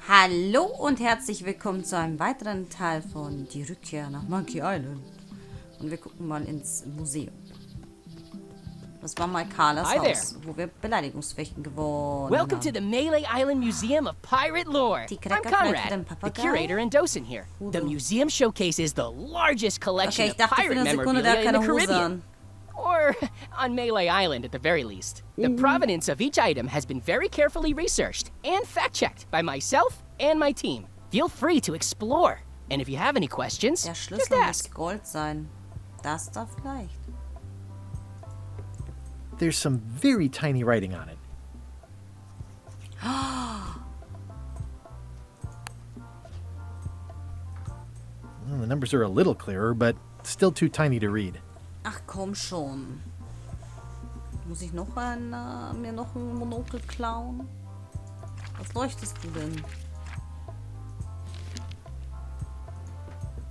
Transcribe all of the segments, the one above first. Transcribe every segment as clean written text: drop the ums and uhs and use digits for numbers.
Hallo und herzlich willkommen zu einem weiteren Teil von Die Rückkehr nach Monkey Island. Und wir gucken mal ins Museum. Das war mal Carlas Haus, wo wir Beleidigungsfechten gewonnen Welcome haben. to the Mêlée Island Museum of Pirate Lore. I'm Conrad, the curator and docent here. The museum showcases the largest collection of pirate memorabilia in the Caribbean. Or on Mêlée Island at the very least. The provenance of each item has been very carefully researched and fact-checked by myself and my team. Feel free to explore. And if you have any questions, Der just Schlüssel muss ask. Gold sein. Das darf leicht. There's some very tiny writing on it. Well, the numbers are a little clearer, but still too tiny to read. Ach komm schon. Muss ich noch mir noch ein Monokel klauen? Was leuchtest du denn?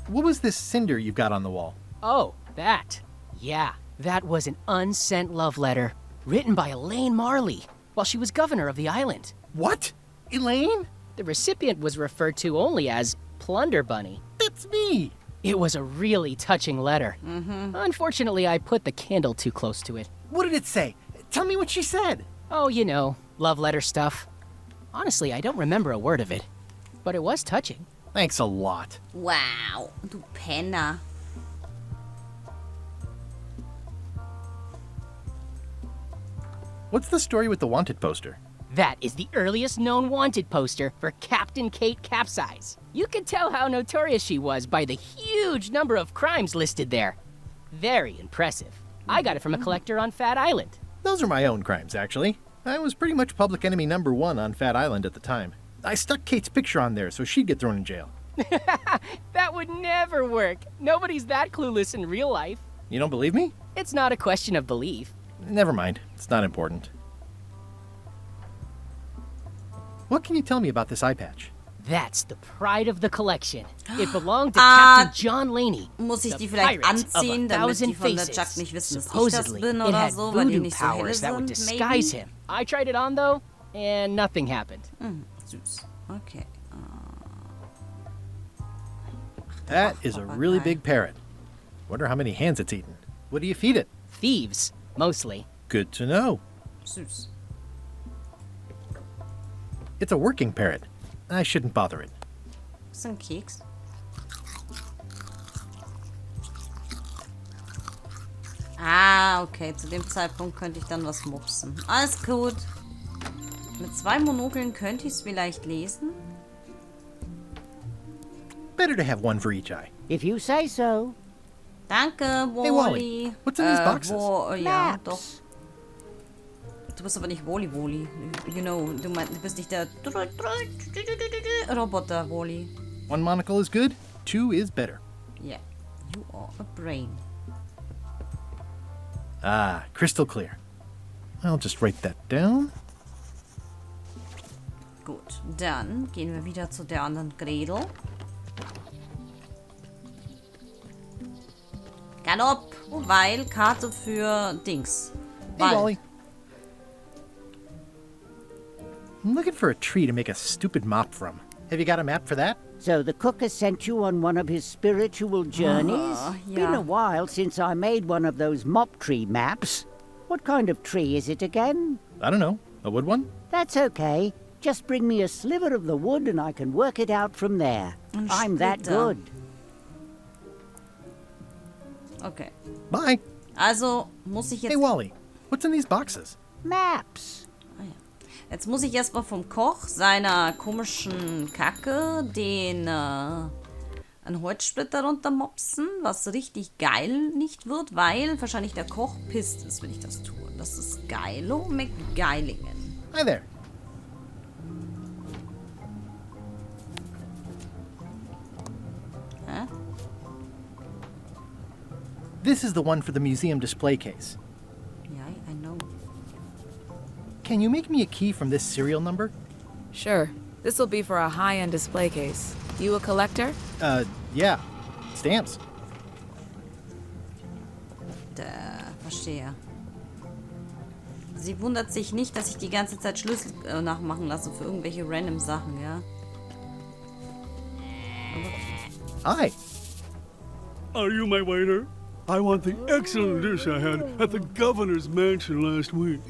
What was this cinder you've got on the wall? Oh, that. Yeah, that was an unsent love letter written by Elaine Marley while she was governor of the island. What? Elaine? The recipient was referred to only as Plunder Bunny. That's me! It was a really touching letter. Unfortunately, I put the candle too close to it. What did it say? Tell me what she said. Oh, you know, love letter stuff. Honestly, I don't remember a word of it, but it was touching. Thanks a lot. Wow, du Penner. What's the story with the wanted poster? That is the earliest known wanted poster for Captain Kate Capsize. You can tell how notorious she was by the huge number of crimes listed there. Very impressive. I got it from a collector on Fat Island. Those are my own crimes, actually. I was pretty much public enemy #1 on Fat Island at the time. I stuck Kate's picture on there so she'd get thrown in jail. That would never work. Nobody's that clueless in real life. You don't believe me? It's not a question of belief. Never mind. It's not important. What can you tell me about this eye patch? That's the pride of the collection. It belonged to Captain John Laney. Muss ich the die vielleicht pirate of anziehen, damit 1,000 die von der faces. Chuck nicht wissen, dass ich das Supposedly, bin it oder had so, weil die voodoo nicht so helle powers that would sind, disguise maybe? him. I tried it on though, and nothing happened. Süß. Okay. That is a really big parrot. Wonder how many hands it's eaten. What do you feed it? Thieves, mostly. Good to know. Süß. It's a working parrot. I shouldn't bother it. Das ist ein Keks. Ah, okay. Zu dem Zeitpunkt könnte ich dann was mopsen. Alles gut. Mit 2 Monokeln könnte ich es vielleicht lesen. Better to have one for each eye. If you say so. Danke, Wally. Hey, Wally. What's in these boxes? Ja, Maps. doch. Du bist aber nicht Wally. You know, du bist nicht der Roboter, Wally. One monocle is good, 2 is better. Yeah, you are a brain. Ah, crystal clear. I'll just write that down. Gut, dann gehen wir wieder zu der anderen Gretel. Galopp, weil Karte für Dings. Hey, Weil. Wally. I'm looking for a tree to make a stupid mop from. Have you got a map for that? So the cook has sent you on one of his spiritual journeys? Been yeah. a while since I made one of those mop tree maps. What kind of tree is it again? I don't know. A wood one? That's okay. Just bring me a sliver of the wood and I can work it out from there. I'm that Splitter. good. Okay. Bye. Also muss ich jetzt. Hey, Wally. What's in these boxes? Maps. Jetzt muss ich erstmal vom Koch seiner komischen Kacke den einen Holzsplitter runtermopsen, was richtig geil nicht wird, weil wahrscheinlich der Koch pisst ist, wenn ich das tue. Das ist Geilo McGeilingen. Hi there. Hä? This is the one for the museum display case. Ja, I know. Can you make me a key from this serial number? Sure. This will be for a high-end display case. You a collector? Yeah. Stamps. Verstehe. Sie wundert sich nicht, dass ich die ganze Zeit Schlüssel nachmachen lasse für irgendwelche random Sachen, ja? Hi. Are you my waiter? I want the excellent dish I had at the governor's mansion last week.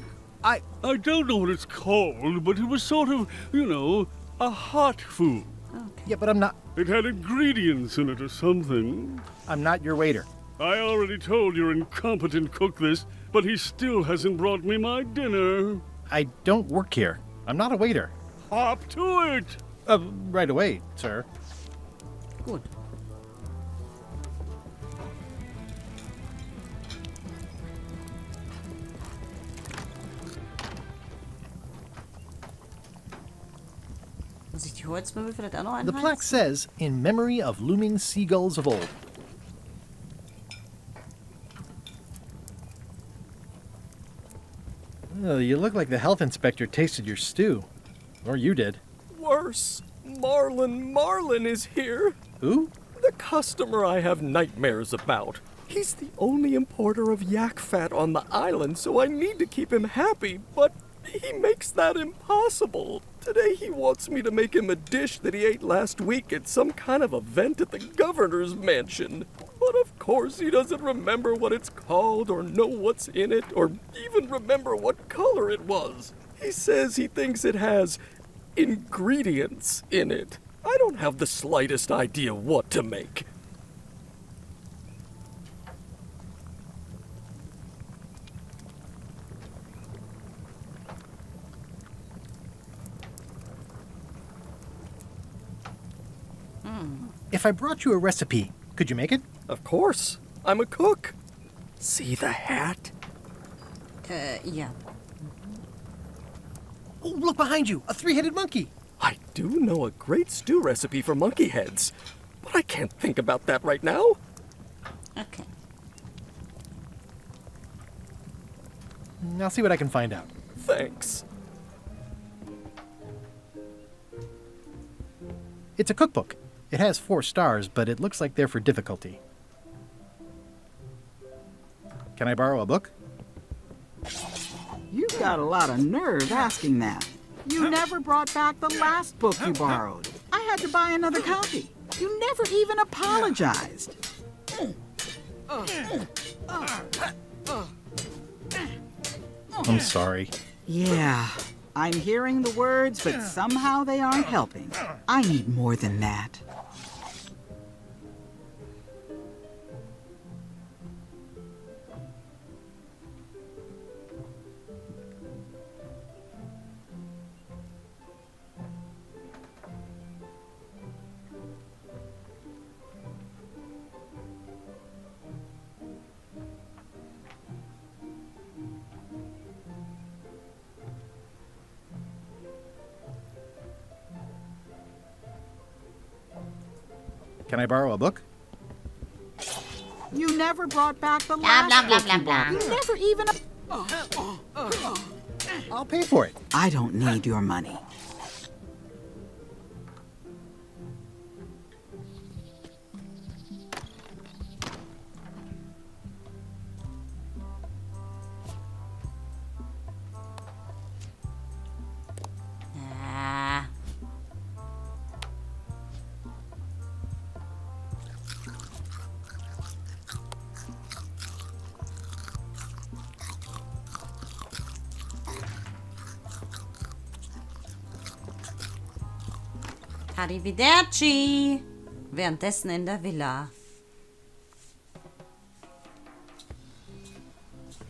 I don't know what it's called, but it was sort of, a hot food. Okay. Yeah, but I'm not... It had ingredients in it or something. I'm not your waiter. I already told your incompetent cook this, but he still hasn't brought me my dinner. I don't work here. I'm not a waiter. Hop to it! Right away, sir. Gut. Muss ich die Holzmöbel vielleicht auch noch einheizen? The plaque says, in memory of looming seagulls of old. Oh, you look like the health inspector tasted your stew. Or you did. Worse. Marlin is here. Who? The customer I have nightmares about. He's the only importer of yak fat on the island, so I need to keep him happy, but he makes that impossible. Today he wants me to make him a dish that he ate last week at some kind of event at the governor's mansion. But of course he doesn't remember what it's called or know what's in it or even remember what color it was. He says he thinks it has ingredients in it. I don't have the slightest idea what to make. If I brought you a recipe, could you make it? Of course. I'm a cook. See the hat? Ja. Oh, look behind you! A three-headed monkey! I do know a great stew recipe for monkey heads, but I can't think about that right now. Okay. I'll see what I can find out. Thanks. It's a cookbook. It has 4 stars, but it looks like they're for difficulty. Can I borrow a book? You've got a lot of nerve asking that. You never brought back the last book you borrowed. I had to buy another copy. You never even apologized. I'm sorry. Yeah, I'm hearing the words, but somehow they aren't helping. I need more than that. Can I borrow a book? You never brought back the Blah, last blah, blah, book blah, you blah. bought. You never even... I'll pay for it. I don't need your money. Ah. Arrivederci. Währenddessen in der Villa.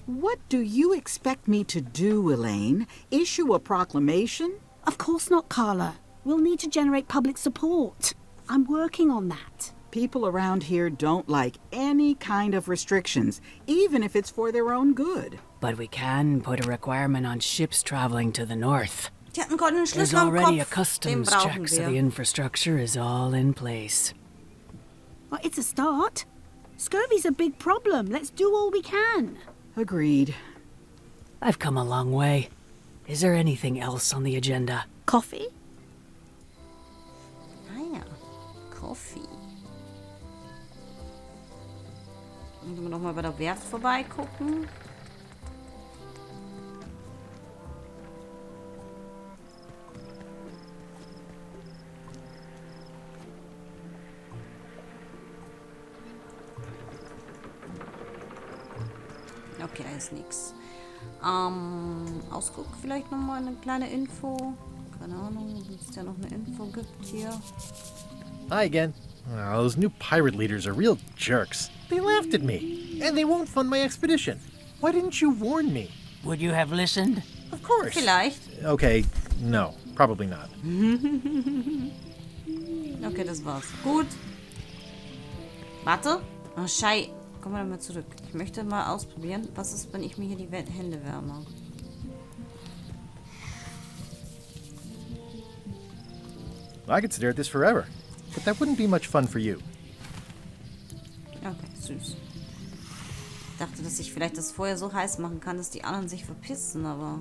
What do you expect me to do, Elaine? Issue a proclamation? Of course not, Carla. We'll need to generate public support. I'm working on that. People around here don't like any kind of restrictions, even if it's for their own good. But we can put a requirement on ships traveling to the north. Die hat einen goldenen There's Schlüssel am already a Kopf. Den customs brauchen check, so wir. the infrastructure is all in place. Well, it's a start. Scurvy's a big problem. Let's do all we can. Agreed. I've come a long way. Is there anything else on the agenda? Coffee? Ah ja, Coffee. Müssen wir noch mal bei der Werft vorbeigucken. Okay, da ist nichts. Ausguck vielleicht nochmal eine kleine Info. Keine Ahnung, ob es ja noch eine Info gibt hier. Hi again. Oh, those new pirate leaders are real jerks. They laughed at me, and they won't fund my expedition. Why didn't you warn me? Would you have listened? Of course. Vielleicht. Okay, no, probably not. Okay, das war's. Gut. Warte. Oh, Schei. Komm mal mal zurück. Ich möchte mal ausprobieren, was ist, wenn ich mir hier die Hände wärme. I could stare at this forever, but that wouldn't be much fun for you. Okay, süß. Ich dachte, dass ich vielleicht das Feuer so heiß machen kann, dass die anderen sich verpissen, aber...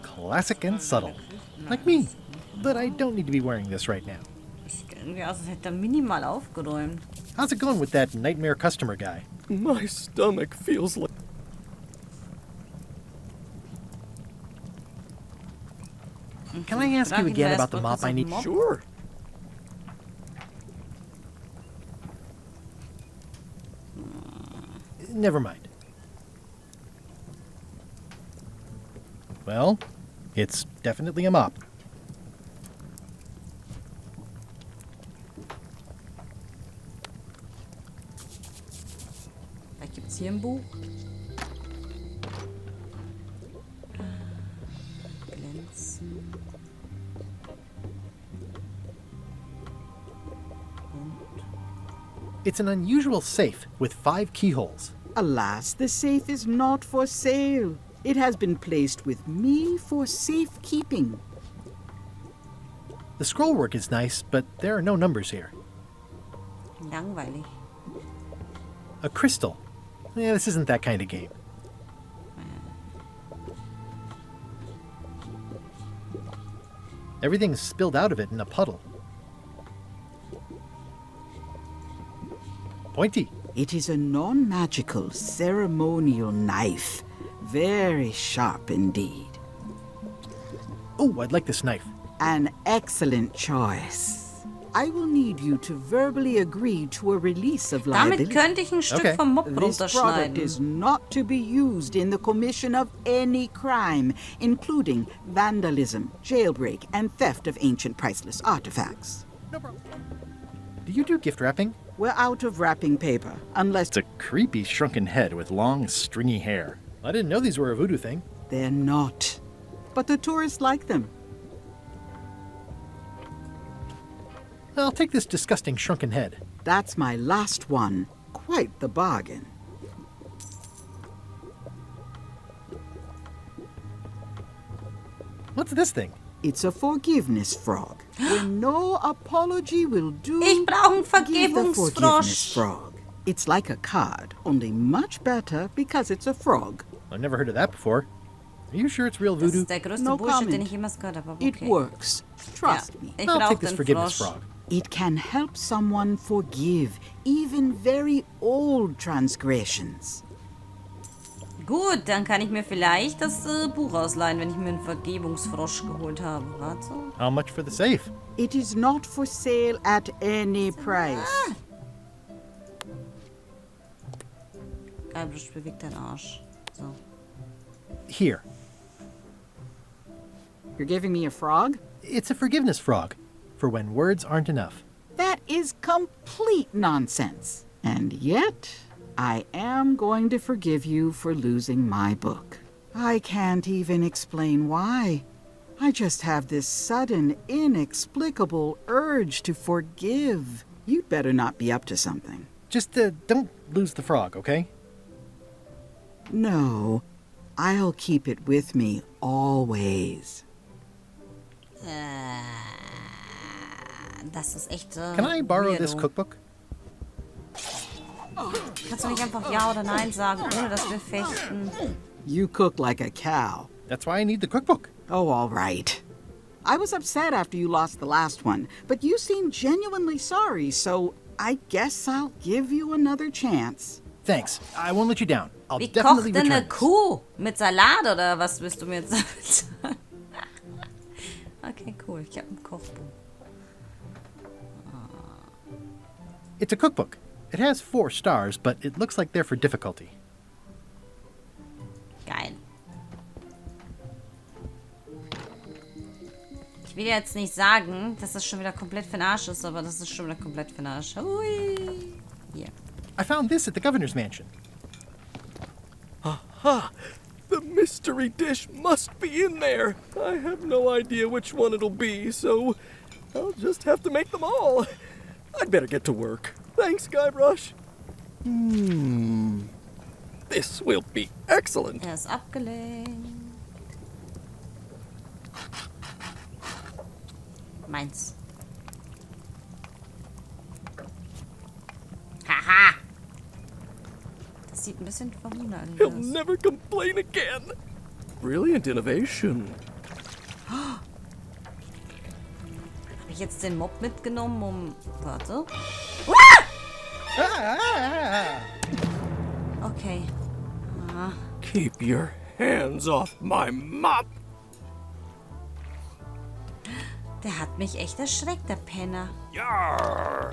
Classic and subtle. Like me. But I don't need to be wearing this right now. Sieht irgendwie aus, als hätte er minimal aufgeräumt. How's it going with that nightmare customer guy? My stomach feels like... Can I ask you again about the mop I need? Sure. Never mind. Well, it's definitely a mop. Vielleicht gibt's hier ein Buch. Glänzen. It's an unusual safe with 5 keyholes. Alas, the safe is not for sale. It has been placed with me for safekeeping. The scrollwork is nice, but there are no numbers here. Langweilig. A crystal. Yeah, this isn't that kind of game. Everything's spilled out of it in a puddle. Pointy. It is a non-magical ceremonial knife. Very sharp indeed. Oh, I'd like this knife. An excellent choice. I will need you to verbally agree to a release of liability. Damit könnte ich ein Stück vom Mob This product runterschneiden. is not to be used in the commission of any crime, including vandalism, jailbreak, and theft of ancient priceless artifacts. No problem. Do you do gift wrapping? We're out of wrapping paper, unless It's a creepy shrunken head with long, stringy hair. I didn't know these were a voodoo thing. they're not. But the tourists like them. I'll take this disgusting shrunken head. That's my last one. Quite the bargain. What's this thing? It's a forgiveness frog. When no apology will do, Ich brauche einen give the forgiveness Vergebungsfrosch. frog. It's like a card, only much better because it's a frog. I've never heard of that before. Are you sure it's real Das voodoo? ist der größte No Bullshit, den comment. ich jemals gehört habe. Aber It okay. works. Trust me. Ich I'll brauche take this den forgiveness Frosch. frog. It can help someone forgive even very old transgressions. Gut, dann kann ich mir vielleicht das Buch ausleihen, wenn ich mir einen Vergebungsfrosch geholt habe. Warte. How much for the safe? It is not for sale at any price. Guybrush bewegt deinen Arsch. So. Here. You're giving me a frog? It's a forgiveness frog. For when words aren't enough. That is complete nonsense. And yet, I am going to forgive you for losing my book. I can't even explain why. I just have this sudden, inexplicable urge to forgive. You'd better not be up to something. Just don't lose the frog, okay? No, I'll keep it with me always. Das ist echt. Can I borrow this weirdo. cookbook? Kannst du nicht einfach Ja oder Nein sagen, ohne dass wir fechten? You cook like a cow. That's why I need the cookbook. Oh, all right. I was upset after you lost the last one, but you seemed genuinely sorry, so I guess I'll give you another chance. Thanks. I won't let you down. I'll Wie definitely kocht denn eine return Kuh? Mit Salat oder was willst du mir jetzt sagen? Okay, cool. Ich habe ein Kochbuch. It's a cookbook. It has 4 stars, but it looks like they're for difficulty. Geil. Ich will jetzt nicht sagen, dass das schon wieder komplett für den Arsch ist, aber das ist schon wieder komplett für den Arsch. Hui. Hier. I found this at the governor's mansion. Aha! The mystery dish must be in there. I have no idea which one it'll be, so I'll just have to make them all. I'd better get to work. Thanks, Guybrush. This will be excellent. Er ist abgelenkt. Meins. Haha! Das sieht ein bisschen verwunderlich He'll aus. never complain again. Brilliant innovation. Habe ich jetzt den Mob mitgenommen, um... Warte. Okay. Ah. Keep your hands off my mop. Der hat mich echt erschreckt, der Penner. Yarr.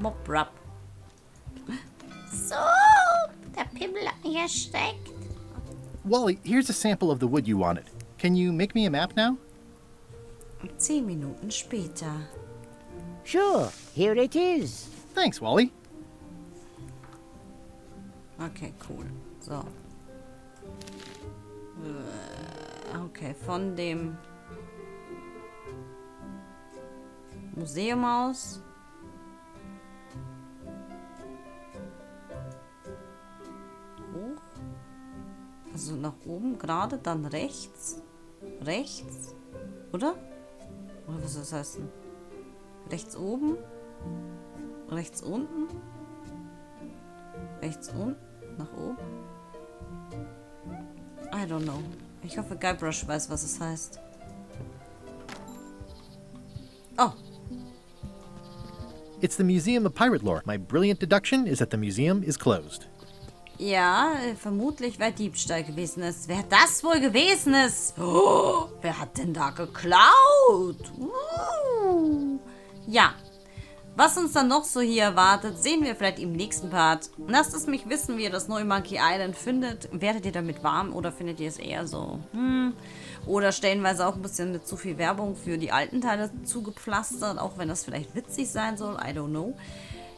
Mob-Rub. So, der Pimmel hat mich erschreckt. Wally, here's a sample of the wood you wanted. Can you make me a map now? 10 Minuten später. Sure, here it is. Thanks, Wally. Okay, cool. So. Okay, von dem Museum aus. Hoch. Also nach oben gerade, dann rechts. Rechts. Oder? Oder was soll das heißen? Rechts oben. Rechts unten. Rechts unten. Nach oben. I don't know. Ich hoffe, Guybrush weiß, was es heißt. Oh. It's the Museum of Pirate Lore. My brilliant deduction is that the museum is closed. Ja, vermutlich, wer Diebstahl gewesen ist. Wer das wohl gewesen ist? Oh, wer hat denn da geklaut? Ja. Was uns dann noch so hier erwartet, sehen wir vielleicht im nächsten Part. Lasst es mich wissen, wie ihr das neue Monkey Island findet. Werdet ihr damit warm oder findet ihr es eher so? Oder stellenweise auch ein bisschen mit zu viel Werbung für die alten Teile zugepflastert, auch wenn das vielleicht witzig sein soll. I don't know.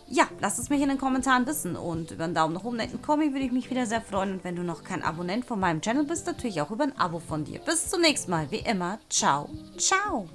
Ja, lasst es mich in den Kommentaren wissen und über einen Daumen nach oben, netten Kommi würde ich mich wieder sehr freuen. Und wenn du noch kein Abonnent von meinem Channel bist, natürlich auch über ein Abo von dir. Bis zum nächsten Mal, wie immer. Ciao, ciao.